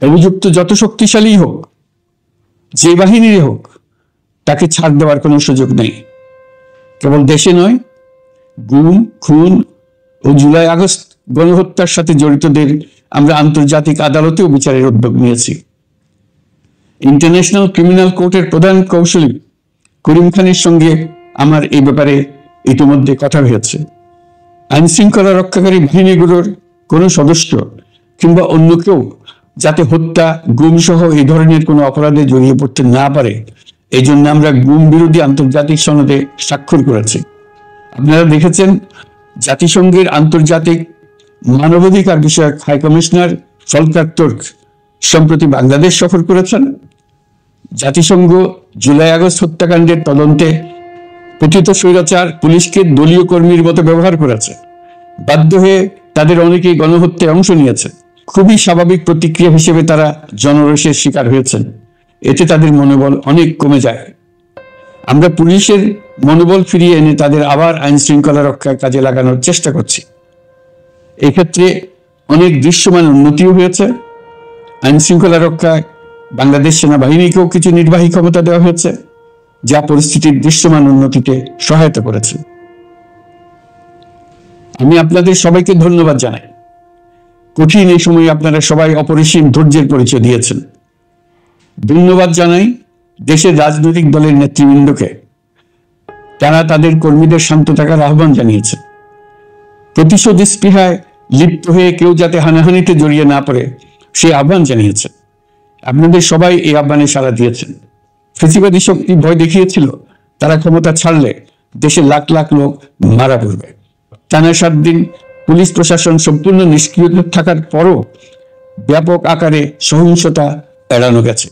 অভিযুক্ত যত শক্তিশালী হোক, যে বাহিনীরই হোক, তাকে ছাড় দেওয়ার কোনো সুযোগ নেই। কেবল দেশে নয়, গুম, খুন ও জুলাই আগস্ট গণহত্যার সাথে জড়িতদের আমরা আন্তর্জাতিক আদালতেও বিচারের উদ্যোগ নিয়েছি। ইন্টারন্যাশনাল ক্রিমিনাল কোর্টের প্রধান কৌশলী করিম খানের সঙ্গে আমার এই ব্যাপারে ইতিমধ্যে কথা হয়েছে। আইন শৃঙ্খলা রক্ষাকারী বাহিনীগুলোর কোনো সদস্য কিংবা অন্য কেউ যাতে হত্যা, গুম সহ এই ধরনের কোনো অপরাধে জড়িয়ে পড়তে না পারে, এই জন্য আমরা গুম বিরোধী আন্তর্জাতিক সনদে স্বাক্ষর করেছি। আপনারা দেখেছেন, জাতিসংঘের আন্তর্জাতিক মানবাধিকার বিষয়ক হাই কমিশনার ফলকার তুর্ক সম্প্রতি বাংলাদেশ সফর করেছেন। জাতিসংঘ জুলাই আগস্ট হত্যাকাণ্ডের তদন্তে কথিত স্বৈরাচার পুলিশকে দলীয় কর্মীর মতো ব্যবহার করেছে। বাধ্য হয়ে তাদের অনেকেই গণহত্যায় অংশ নিয়েছে। খুবই স্বাভাবিক প্রতিক্রিয়া হিসেবে তারা জনরোষের শিকার হয়েছেন। এতে তাদের মনোবল অনেক কমে যায়। আমরা পুলিশের মনোবল ফিরিয়ে এনে তাদের আবার আইন শৃঙ্খলা রক্ষায় কাজে লাগানোর চেষ্টা করছি। এক্ষেত্রে অনেক দৃশ্যমান উন্নতিও হয়েছে। আইন শৃঙ্খলা রক্ষায় বাংলাদেশ সেনাবাহিনীকেও কিছু নির্বাহী ক্ষমতা দেওয়া হয়েছে, যা পরিস্থিতির দৃশ্যমান উন্নতিতে সহায়তা করেছে। আমি আপনাদের সবাইকে ধন্যবাদ জানাই। কঠিন এই সময়ে আপনারা সবাই অপরিসীম ধৈর্যের পরিচয় দিয়েছেন। ধন্যবাদ জানাই দেশের রাজনৈতিক দলের নেতৃবৃন্দকে। তারা তাদের কর্মীদের শান্ত থাকার আহ্বান জানিয়েছে। প্রতিশোধ স্পৃহায় লিপ্ত হয়ে কেউ যাতে হানাহানিতে জড়িয়ে না পড়ে, সেই আহ্বান জানিয়েছে। আপনাদের সবাই এই আহ্বানে সাড়া দিয়েছেন। ফ্যাসিবাদী শক্তি ভয় দেখিয়েছিল তারা ক্ষমতা ছাড়লে দেশের লাখ লাখ লোক মারা পড়বে। টানা 7 দিন পুলিশ প্রশাসন সম্পূর্ণ নিষ্ক্রিয় থাকার পরও ব্যাপক আকারে সহিংসতা এড়ানো গেছে।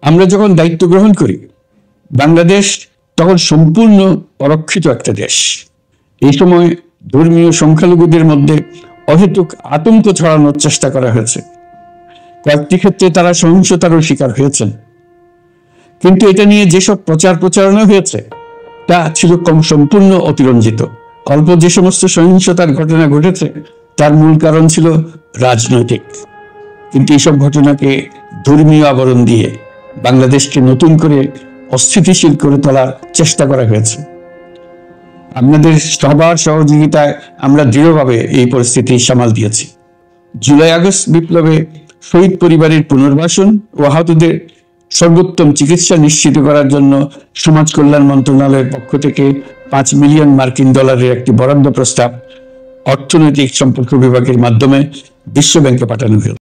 আমরা যখন দায়িত্ব গ্রহণ করি, বাংলাদেশ তখন সম্পূর্ণ অরক্ষিত একটা দেশ। এই সময় ধর্মীয় সংখ্যালঘুদের মধ্যে অহেতুক আতঙ্ক ছড়ানোর চেষ্টা করা হয়েছে। কয়েকটি ক্ষেত্রে তারা সহিংসতারও শিকার হয়েছেন। কিন্তু এটা নিয়ে যেসব প্রচারণা হয়েছে তা ছিল সম্পূর্ণ অতিরঞ্জিত। অল্প যে সমস্ত সহিংসতার ঘটনা ঘটেছে তার মূল কারণ ছিল রাজনৈতিক। কিন্তু এইসব ঘটনাকে ধর্মীয় আবরণ দিয়ে বাংলাদেশকে নতুন করে অস্থিতিশীল করে তোলার চেষ্টা করা হয়েছে। আপনাদের সবার সহযোগিতায় আমরা দৃঢ়ভাবে এই পরিস্থিতি সামাল দিয়েছি। জুলাই আগস্ট বিপ্লবে শহীদ পরিবারের পুনর্বাসন ও আহতদের সর্বোত্তম চিকিৎসা নিশ্চিত করার জন্য সমাজ কল্যাণ মন্ত্রণালয়ের পক্ষ থেকে 5 মিলিয়ন মার্কিন ডলারের একটি বরাদ্দ প্রস্তাব অর্থনৈতিক সম্পর্ক বিভাগের মাধ্যমে বিশ্ব ব্যাংকে পাঠানো হয়েছে।